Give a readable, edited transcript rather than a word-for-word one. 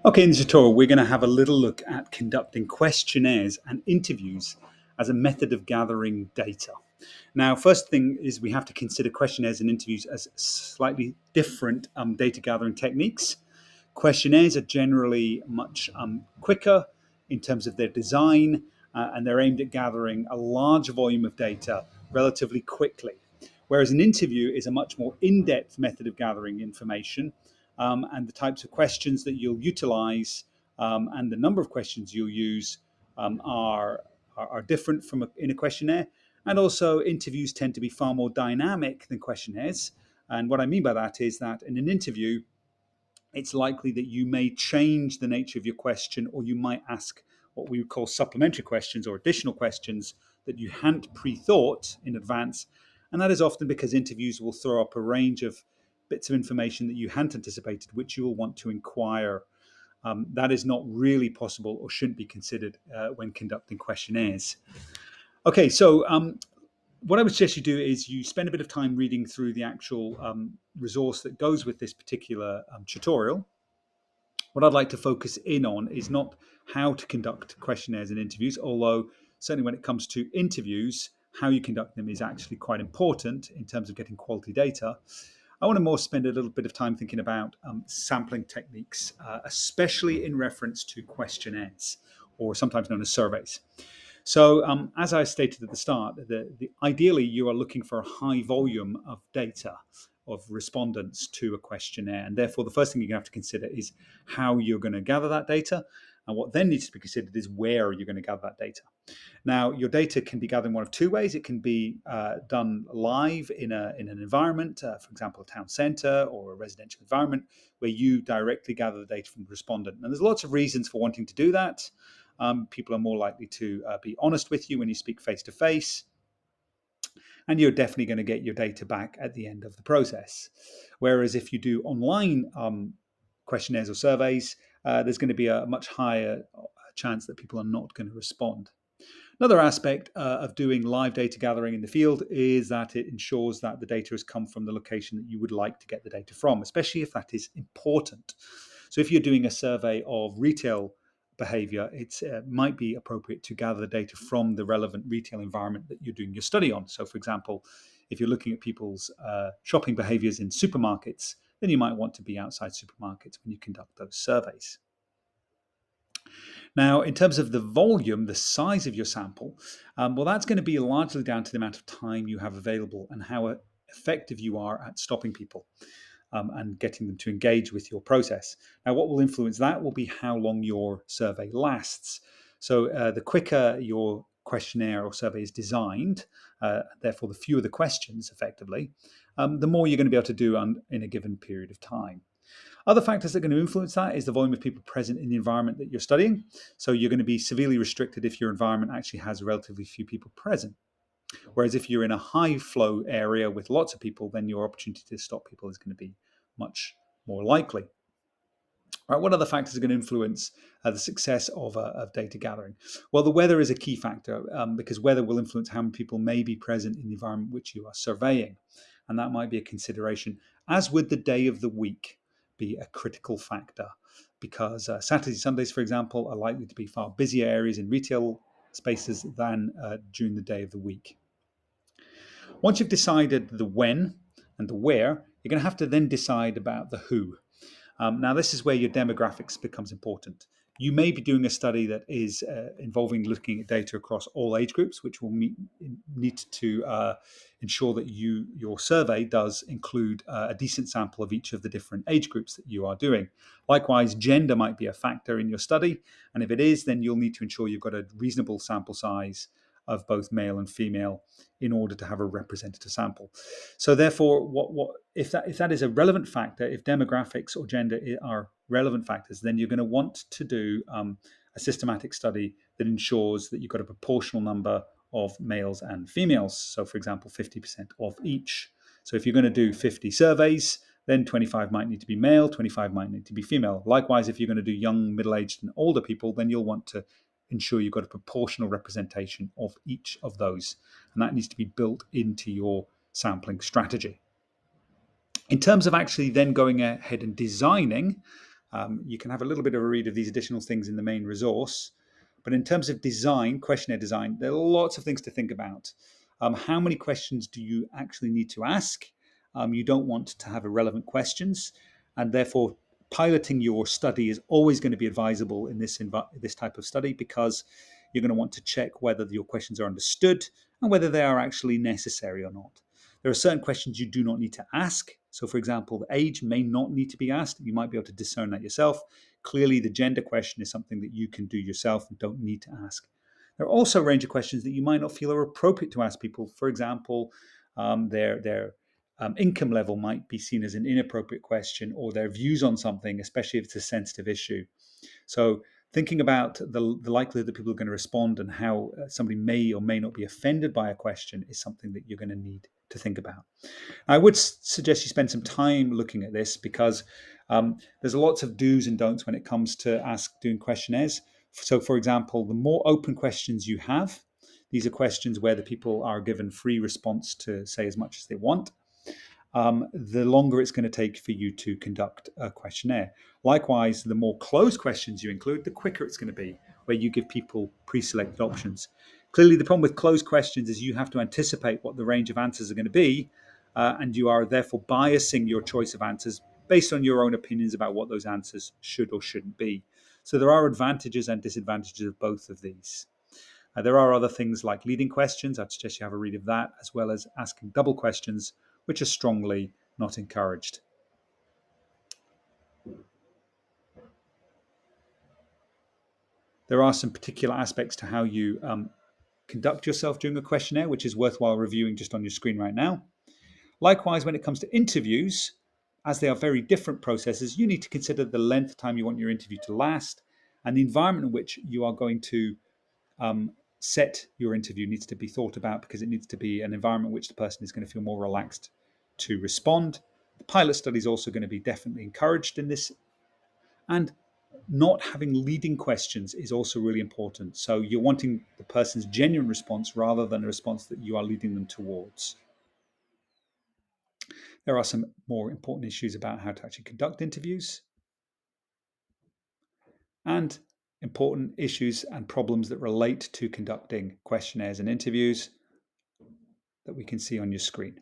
Okay, in this tutorial, we're going to have a little look at conducting questionnaires and interviews as a method of gathering data. Now, first thing is we have to consider questionnaires and interviews as slightly different data gathering techniques. Questionnaires are generally much quicker in terms of their design, and they're aimed at gathering a large volume of data relatively quickly. Whereas an interview is a much more in-depth method of gathering information, and the types of questions that you'll utilize and the number of questions you'll use are different from in a questionnaire. And also, interviews tend to be far more dynamic than questionnaires. And what I mean by that is that in an interview, it's likely that you may change the nature of your question, or you might ask what we would call supplementary questions or additional questions that you hadn't pre-thought in advance. And that is often because interviews will throw up a range of bits of information that you hadn't anticipated, which you will want to inquire. That is not really possible or shouldn't be considered when conducting questionnaires. Okay, so what I would suggest you do is you spend a bit of time reading through the actual resource that goes with this particular tutorial. What I'd like to focus in on is not how to conduct questionnaires and interviews, although certainly when it comes to interviews, how you conduct them is actually quite important in terms of getting quality data. I want to more spend a little bit of time thinking about sampling techniques, especially in reference to questionnaires, or sometimes known as surveys. So, as I stated at the start, ideally you are looking for a high volume of data, of respondents to a questionnaire. And therefore, the first thing you're going to have to consider is how you're going to gather that data. And what then needs to be considered is where you're going to gather that data. Now, your data can be gathered in one of two ways. It can be done live in an environment, for example, a town centre or a residential environment, where you directly gather the data from the respondent. And there's lots of reasons for wanting to do that. People are more likely to be honest with you when you speak face-to-face. And you're definitely going to get your data back at the end of the process. Whereas if you do online questionnaires or surveys, there's going to be a much higher chance that people are not going to respond. Another aspect of doing live data gathering in the field is that it ensures that the data has come from the location that you would like to get the data from, especially if that is important. So if you're doing a survey of retail behavior, it might be appropriate to gather the data from the relevant retail environment that you're doing your study on. So for example, if you're looking at people's shopping behaviors in supermarkets, then you might want to be outside supermarkets when you conduct those surveys. Now, in terms of the volume, the size of your sample, well, that's going to be largely down to the amount of time you have available and how effective you are at stopping people and getting them to engage with your process. Now, what will influence that will be how long your survey lasts. So the quicker your questionnaire or survey is designed, therefore the fewer the questions effectively, the more you're going to be able to do in a given period of time. Other factors that are going to influence that is the volume of people present in the environment that you're studying. So you're going to be severely restricted if your environment actually has relatively few people present. Whereas if you're in a high flow area with lots of people, then your opportunity to stop people is going to be much more likely. All right, what other factors are going to influence the success of data gathering? Well, the weather is a key factor because weather will influence how many people may be present in the environment which you are surveying. And that might be a consideration, as would the day of the week be a critical factor, because Saturdays, Sundays, for example, are likely to be far busier areas in retail spaces than during the day of the week. Once you've decided the when and the where, you're going to have to then decide about the who. Now, this is where your demographics becomes important. You may be doing a study that is involving looking at data across all age groups, which will need to ensure that your survey does include a decent sample of each of the different age groups that you are doing. Likewise, gender might be a factor in your study, and if it is, then you'll need to ensure you've got a reasonable sample size of both male and female in order to have a representative sample. So therefore, what if that is a relevant factor, if demographics or gender are relevant factors, then you're going to want to do a systematic study that ensures that you've got a proportional number of males and females. So for example, 50% of each. So if you're going to do 50 surveys, then 25 might need to be male, 25 might need to be female. Likewise, if you're going to do young, middle-aged and older people, then you'll want to ensure you've got a proportional representation of each of those. And that needs to be built into your sampling strategy. In terms of actually then going ahead and designing You can have a little bit of a read of these additional things in the main resource. But in terms of design, questionnaire design, there are lots of things to think about. How many questions do you actually need to ask? You don't want to have irrelevant questions, and therefore piloting your study is always going to be advisable in this type of study, because you're going to want to check whether your questions are understood and whether they are actually necessary or not. There are certain questions you do not need to ask. So, for example, the age may not need to be asked. You might be able to discern that yourself. Clearly, the gender question is something that you can do yourself and don't need to ask. There are also a range of questions that you might not feel are appropriate to ask people. For example, their income level might be seen as an inappropriate question, or their views on something, especially if it's a sensitive issue. So thinking about the likelihood that people are going to respond and how somebody may or may not be offended by a question is something that you're going to need to think about. I would suggest you spend some time looking at this, because there's lots of do's and don'ts when it comes to doing questionnaires. So, for example, the more open questions you have, these are questions where the people are given free response to say as much as they want, the longer it's going to take for you to conduct a questionnaire. Likewise, the more closed questions you include, the quicker it's going to be, where you give people pre-selected options. Clearly, the problem with closed questions is you have to anticipate what the range of answers are going to be, and you are therefore biasing your choice of answers based on your own opinions about what those answers should or shouldn't be. So there are advantages and disadvantages of both of these. There are other things like leading questions. I'd suggest you have a read of that, as well as asking double questions, which are strongly not encouraged. There are some particular aspects to how you conduct yourself during a questionnaire, which is worthwhile reviewing just on your screen right now. Likewise, when it comes to interviews, as they are very different processes, you need to consider the length of time you want your interview to last, and the environment in which you are going to set your interview needs to be thought about, because it needs to be an environment in which the person is going to feel more relaxed to respond. The pilot study is also going to be definitely encouraged in this, and not having leading questions is also really important. So you're wanting the person's genuine response rather than a response that you are leading them towards. There are some more important issues about how to actually conduct interviews, and important issues and problems that relate to conducting questionnaires and interviews that we can see on your screen.